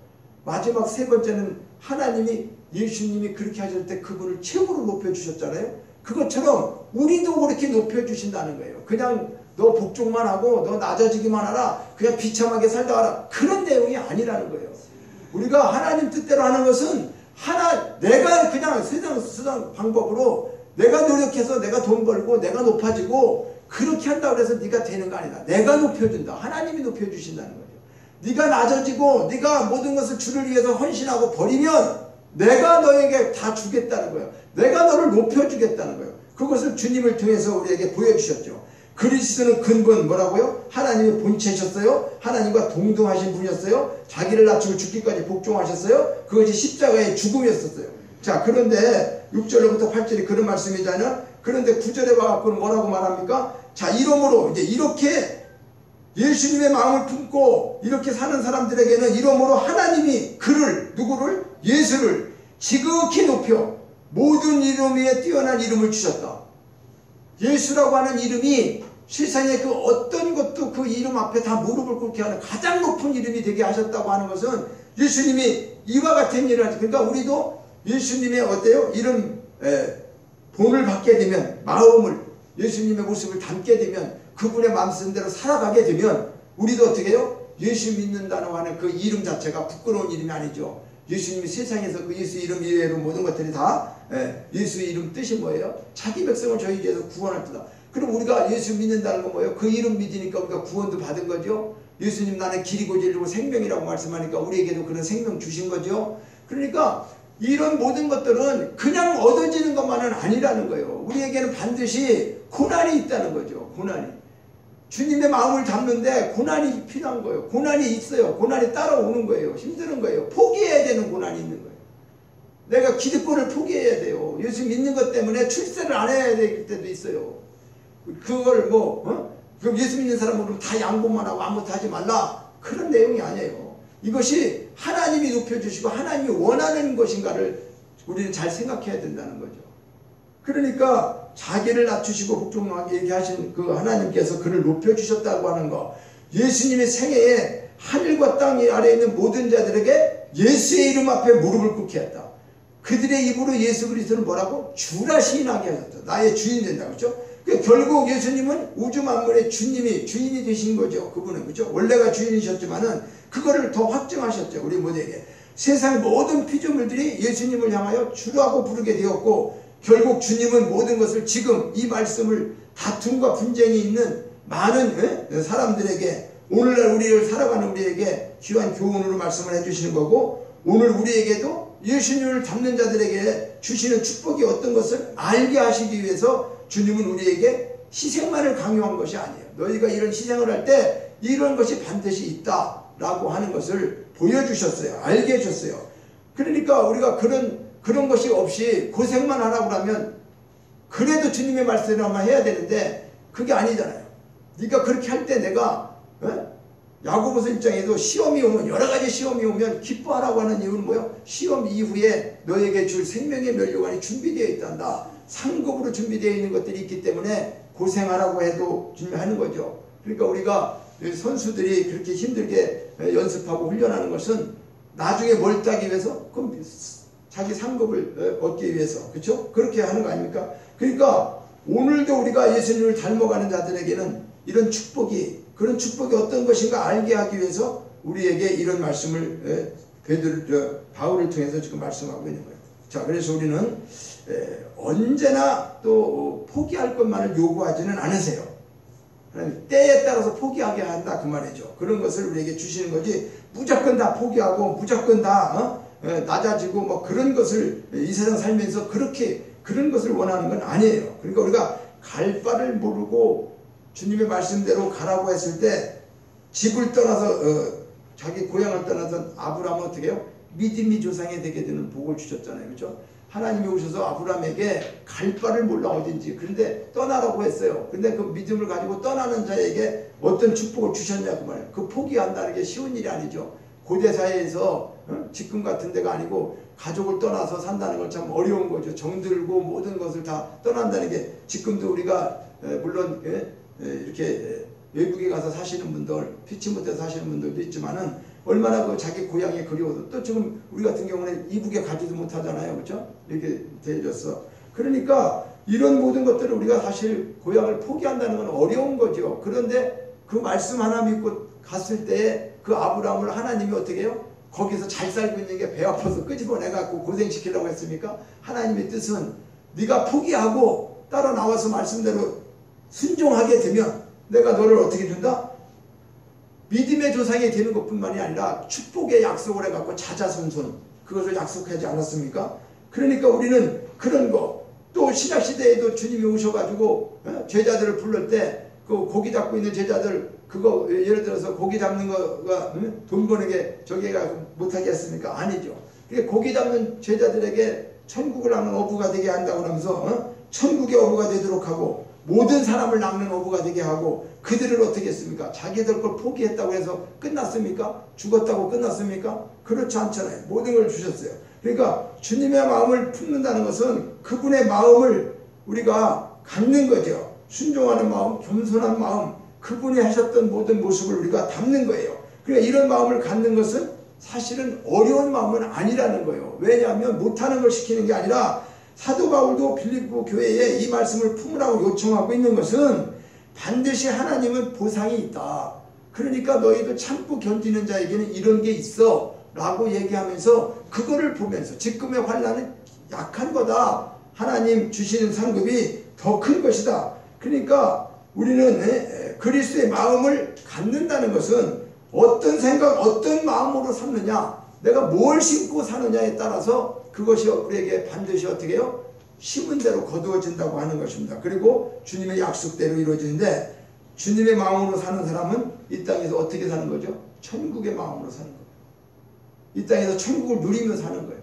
마지막 세 번째는 하나님이 예수님이 그렇게 하실 때 그분을 최고로 높여주셨잖아요. 그것처럼 우리도 그렇게 높여주신다는 거예요. 그냥 너 복종만 하고 너 낮아지기만 하라, 그냥 비참하게 살다 가라, 그런 내용이 아니라는 거예요. 우리가 하나님 뜻대로 하는 것은 내가 그냥 세상 방법으로 내가 노력해서 내가 돈 벌고 내가 높아지고 그렇게 한다고 해서 네가 되는 거 아니다. 내가 높여준다. 하나님이 높여주신다는 거죠. 네가 낮아지고 네가 모든 것을 주를 위해서 헌신하고 버리면 내가 너에게 다 주겠다는 거예요. 내가 너를 높여주겠다는 거예요. 그것을 주님을 통해서 우리에게 보여주셨죠. 그리스도는 근본 뭐라고요? 하나님의 본체셨어요. 하나님과 동등하신 분이었어요. 자기를 낮추고 죽기까지 복종하셨어요. 그것이 십자가의 죽음이었어요. 자, 그런데 6절로부터 8절이 그런 말씀이잖아요. 그런데 9절에 와갖고는 뭐라고 말합니까? 자, 이러므로 이제 이렇게 예수님의 마음을 품고 이렇게 사는 사람들에게는 이러므로 하나님이 누구를? 예수를 지극히 높여 모든 이름 위에 뛰어난 이름을 주셨다. 예수라고 하는 이름이 세상에 그 어떤 것도 그 이름 앞에 다 무릎을 꿇게 하는 가장 높은 이름이 되게 하셨다고 하는 것은 예수님이 이와 같은 일을 하죠. 그러니까 우리도 예수님의 어때요? 이런 본을 받게 되면, 마음을, 예수님의 모습을 담게 되면, 그분의 마음 쓰는 대로 살아가게 되면 우리도 어떻게 해요? 예수 믿는다고 하는 그 이름 자체가 부끄러운 이름이 아니죠. 예수님이 세상에서 그 예수 이름 이외로 모든 것들이 다 예수 이름 뜻이 뭐예요? 자기 백성을 저희에게서 구원할 때다. 그럼 우리가 예수 믿는다는 건 뭐예요? 그 이름 믿으니까 우리가 구원도 받은 거죠. 예수님 나는 길이고 진리고 생명이라고 말씀하니까 우리에게도 그런 생명 주신 거죠. 그러니까 이런 모든 것들은 그냥 얻어지는 것만은 아니라는 거예요. 우리에게는 반드시 고난이 있다는 거죠. 고난이. 주님의 마음을 담는데 고난이 필요한 거예요. 고난이 있어요. 고난이 따라오는 거예요. 힘드는 거예요. 포기해야 되는 고난이 있는 거예요. 내가 기득권을 포기해야 돼요. 예수 믿는 것 때문에 출세를 안 해야 될 때도 있어요. 그걸 그럼 예수 믿는 사람은 다 양보만 하고 아무것도 하지 말라. 그런 내용이 아니에요. 이것이 하나님이 높여주시고 하나님이 원하는 것인가를 우리는 잘 생각해야 된다는 거죠. 그러니까 자기를 낮추시고 복종하게 얘기하신 그 하나님께서 그를 높여주셨다고 하는 거, 예수님의 생애에 하늘과 땅 아래에 있는 모든 자들에게 예수의 이름 앞에 무릎을 꿇게 했다. 그들의 입으로 예수 그리스도를 뭐라고? 주라 시인하게 하셨다. 나의 주인 된다. 그렇죠? 결국 예수님은 우주 만물의 주인이 되신 거죠. 그분은. 그렇죠? 원래가 주인이셨지만은 그거를 더 확증하셨죠. 우리 모두에게. 세상 모든 피조물들이 예수님을 향하여 주라고 부르게 되었고, 결국 주님은 모든 것을 지금 이 말씀을 다툼과 분쟁이 있는 많은 사람들에게, 오늘날 우리를 살아가는 우리에게 귀한 교훈으로 말씀을 해주시는 거고, 오늘 우리에게도 예수님을 닮는 자들에게 주시는 축복이 어떤 것을 알게 하시기 위해서 주님은 우리에게 희생만을 강요한 것이 아니에요. 너희가 이런 희생을 할 때 이런 것이 반드시 있다라고 하는 것을 보여주셨어요. 알게 해줬어요. 그러니까 우리가 그런 것이 없이 고생만 하라고 하면 그래도 주님의 말씀만 해야 되는데 그게 아니잖아요. 네가 그렇게 할 때 내가 야고보서 입장에도 시험이 오면, 여러 가지 시험이 오면 기뻐하라고 하는 이유는 뭐예요? 시험 이후에 너에게 줄 생명의 면류관이 준비되어 있단다. 상급으로 준비되어 있는 것들이 있기 때문에 고생하라고 해도 준비하는 거죠. 그러니까 우리가 선수들이 그렇게 힘들게 연습하고 훈련하는 것은 나중에 뭘 따기 위해서? 그럼 자기 상급을 얻기 위해서. 그렇죠? 그렇게 하는 거 아닙니까? 그러니까 오늘도 우리가 예수님을 닮아가는 자들에게는 이런 축복이, 그런 축복이 어떤 것인가 알게 하기 위해서 우리에게 이런 말씀을 바울을 통해서 지금 말씀하고 있는 거예요. 자, 그래서 우리는 언제나 또 포기할 것만을 요구하지는 않으세요. 때에 따라서 포기하게 한다 그 말이죠. 그런 것을 우리에게 주시는 거지, 무조건 다 포기하고 무조건 다 낮아지고 뭐 그런 것을 이 세상 살면서 그런 것을 원하는 건 아니에요. 그러니까 우리가 갈 바를 모르고 주님의 말씀대로 가라고 했을 때, 집을 떠나서 자기 고향을 떠나서 아브라함은 어떻게 해요? 믿음이 조상이 되게 되는 복을 주셨잖아요. 그렇죠? 하나님이 오셔서 아브라함에게 갈 바를 몰라 어딘지, 그런데 떠나라고 했어요. 근데 그 믿음을 가지고 떠나는 자에게 어떤 축복을 주셨냐 그 말이에요. 그 포기한다는 게 쉬운 일이 아니죠. 고대 사회에서 지금 같은 데가 아니고 가족을 떠나서 산다는 건 참 어려운 거죠. 정들고 모든 것을 다 떠난다는 게, 지금도 우리가 물론 이렇게 외국에 가서 사시는 분들, 피치 못해서 사시는 분들도 있지만은 얼마나 그 자기 고향이 그리워서, 또 지금 우리 같은 경우는 이북에 가지도 못하잖아요. 그렇죠? 이렇게 되어졌어. 그러니까 이런 모든 것들을 우리가 사실 고향을 포기한다는 건 어려운 거죠. 그런데 그 말씀 하나 믿고 갔을 때 그 아브라함을 하나님이 어떻게 해요? 거기서 잘 살고 있는 게 배 아파서 끄집어내갖고 고생시키려고 했습니까? 하나님의 뜻은 네가 포기하고 따라 나와서 말씀대로 순종하게 되면 내가 너를 어떻게 준다? 믿음의 조상이 되는 것뿐만이 아니라 축복의 약속을 해갖고 자자손손 그것을 약속하지 않았습니까? 그러니까 우리는 그런 거, 또 신약시대에도 주님이 오셔가지고 제자들을 부를 때 그 고기 잡고 있는 제자들, 그거 예를 들어서 고기 잡는 거가 돈 버는 게 저기가 못하게 했습니까? 아니죠. 그러니까 고기 잡는 제자들에게 천국을 낳는 어부가 되게 한다고 하면서 천국의 어부가 되도록 하고, 모든 사람을 낚는 어부가 되게 하고, 그들을 어떻게 했습니까? 자기들 걸 포기했다고 해서 끝났습니까? 죽었다고 끝났습니까? 그렇지 않잖아요. 모든 걸 주셨어요. 그러니까 주님의 마음을 품는다는 것은 그분의 마음을 우리가 갖는 거죠. 순종하는 마음, 겸손한 마음, 그분이 하셨던 모든 모습을 우리가 담는 거예요. 그러니까 이런 마음을 갖는 것은 사실은 어려운 마음은 아니라는 거예요. 왜냐하면 못하는 걸 시키는 게 아니라, 사도 바울도 빌립보 교회에 이 말씀을 품으라고 요청하고 있는 것은 반드시 하나님은 보상이 있다. 그러니까 너희도 참고 견디는 자에게는 이런 게 있어 라고 얘기하면서, 그거를 보면서 지금의 환난은 약한 거다. 하나님 주시는 상급이 더 큰 것이다. 그러니까 우리는 그리스도의 마음을 갖는다는 것은 어떤 생각, 어떤 마음으로 삼느냐, 내가 뭘 심고 사느냐에 따라서 그것이 우리에게 반드시 어떻게 해요? 심은 대로 거두어진다고 하는 것입니다. 그리고 주님의 약속대로 이루어지는데, 주님의 마음으로 사는 사람은 이 땅에서 어떻게 사는 거죠? 천국의 마음으로 사는 거예요. 이 땅에서 천국을 누리며 사는 거예요.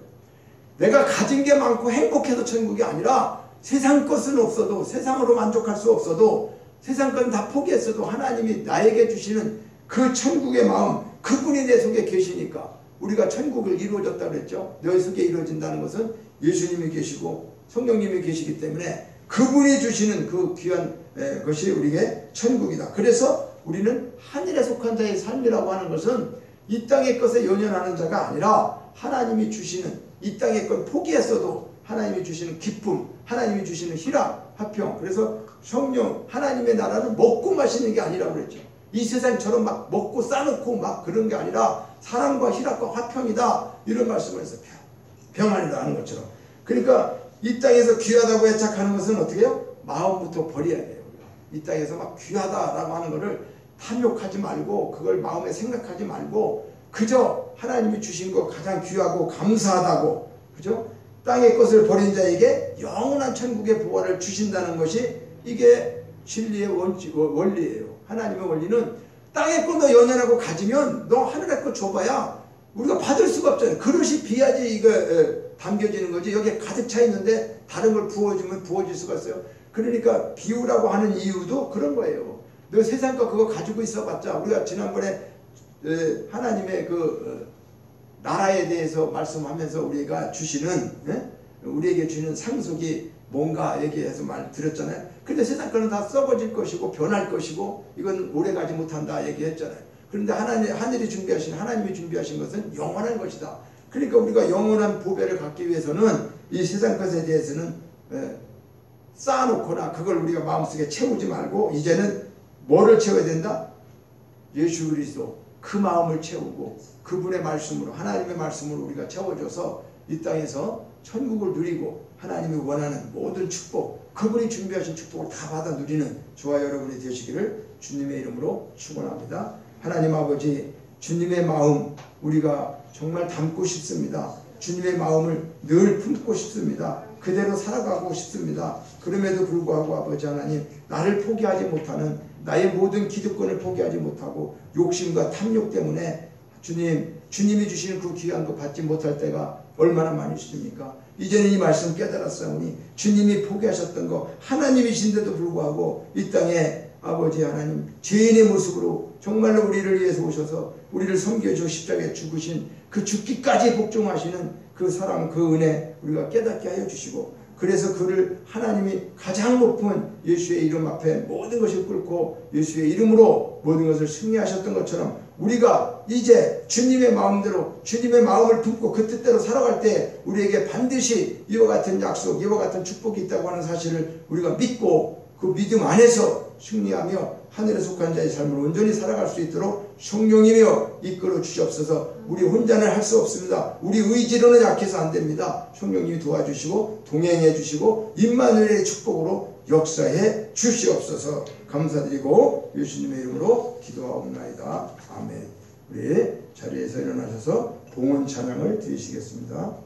내가 가진 게 많고 행복해서 천국이 아니라 세상 것은 없어도, 세상으로 만족할 수 없어도, 세상 건 다 포기했어도 하나님이 나에게 주시는 그 천국의 마음, 그분이 내 속에 계시니까 우리가 천국을 이루어졌다 그랬죠. 너희 속에 이루어진다는 것은 예수님이 계시고 성령님이 계시기 때문에 그분이 주시는 그 귀한 것이 우리에게 천국이다. 그래서 우리는 하늘에 속한 자의 삶이라고 하는 것은 이 땅의 것에 연연하는 자가 아니라 하나님이 주시는, 이 땅의 것 포기했어도 하나님이 주시는 기쁨, 하나님이 주시는 희락, 화평. 그래서 성령, 하나님의 나라는 먹고 마시는 게 아니라고 그랬죠. 이 세상처럼 막 먹고 싸놓고 막 그런 게 아니라 사랑과 희락과 화평이다, 이런 말씀을 해서 평안이다 하는 것처럼. 그러니까 이 땅에서 귀하다고 애착하는 것은 어떻게 해요? 마음부터 버려야 돼요. 이 땅에서 막 귀하다라고 하는 것을 탐욕하지 말고, 그걸 마음에 생각하지 말고, 그저 하나님이 주신 거 가장 귀하고 감사하다고, 그죠? 땅의 것을 버린 자에게 영원한 천국의 보화를 주신다는 것이 이게 진리의 원리예요. 하나님의 원리는 땅의 것 너 연연하고 가지면 너 하늘의 것 줘봐야 우리가 받을 수가 없잖아요. 그릇이 비야지 이거 담겨지는 거지. 여기에 가득 차 있는데 다른 걸 부어주면 부어질 수가 있어요. 그러니까 비우라고 하는 이유도 그런 거예요. 너 세상 거 그거 가지고 있어봤자, 우리가 지난번에 하나님의 그 나라에 대해서 말씀하면서 우리가 주시는, 우리에게 주는 상속이 뭔가 얘기해서 말 드렸잖아요. 근데 세상 거는 다 썩어질 것이고 변할 것이고 이건 오래가지 못한다 얘기했잖아요. 그런데 하늘이 준비하신, 하나님이 준비하신 것은 영원한 것이다. 그러니까 우리가 영원한 보배를 갖기 위해서는 이 세상 것에 대해서는 쌓아놓거나 그걸 우리가 마음속에 채우지 말고, 이제는 뭐를 채워야 된다? 예수 그리스도, 그 마음을 채우고 그분의 말씀으로, 하나님의 말씀으로 우리가 채워줘서 이 땅에서 천국을 누리고 하나님이 원하는 모든 축복, 그분이 준비하신 축복을 다 받아 누리는 저와 여러분이 되시기를 주님의 이름으로 축원합니다. 하나님 아버지, 주님의 마음 우리가 정말 담고 싶습니다. 주님의 마음을 늘 품고 싶습니다. 그대로 살아가고 싶습니다. 그럼에도 불구하고 아버지 하나님, 나를 포기하지 못하는, 나의 모든 기득권을 포기하지 못하고 욕심과 탐욕 때문에 주님이 주시는 그 귀한 거 받지 못할 때가 얼마나 많이 있습니까? 이제는 이 말씀 깨달았사오니 주님이 포기하셨던 거, 하나님이신데도 불구하고 이 땅에 아버지 하나님 죄인의 모습으로 정말로 우리를 위해서 오셔서 우리를 섬겨주어 십자가에 죽으신 그 죽기까지 복종하시는 그 사랑, 그 은혜 우리가 깨닫게 하여 주시고, 그래서 그를 하나님이 가장 높은 예수의 이름 앞에 모든 것을 꿇고 예수의 이름으로 모든 것을 승리하셨던 것처럼 우리가 이제 주님의 마음대로, 주님의 마음을 품고 그 뜻대로 살아갈 때 우리에게 반드시 이와 같은 약속, 이와 같은 축복이 있다고 하는 사실을 우리가 믿고 그 믿음 안에서 승리하며 하늘에 속한 자의 삶을 온전히 살아갈 수 있도록 성령이며 이끌어 주시옵소서. 우리 혼자는 할 수 없습니다. 우리 의지로는 약해서 안 됩니다. 성령님이 도와주시고 동행해 주시고 임마누엘의 축복으로 역사해 주시옵소서. 감사드리고 예수님의 이름으로 기도하옵나이다. 아멘. 우리 자리에서 일어나셔서 봉헌 찬양을 드리시겠습니다.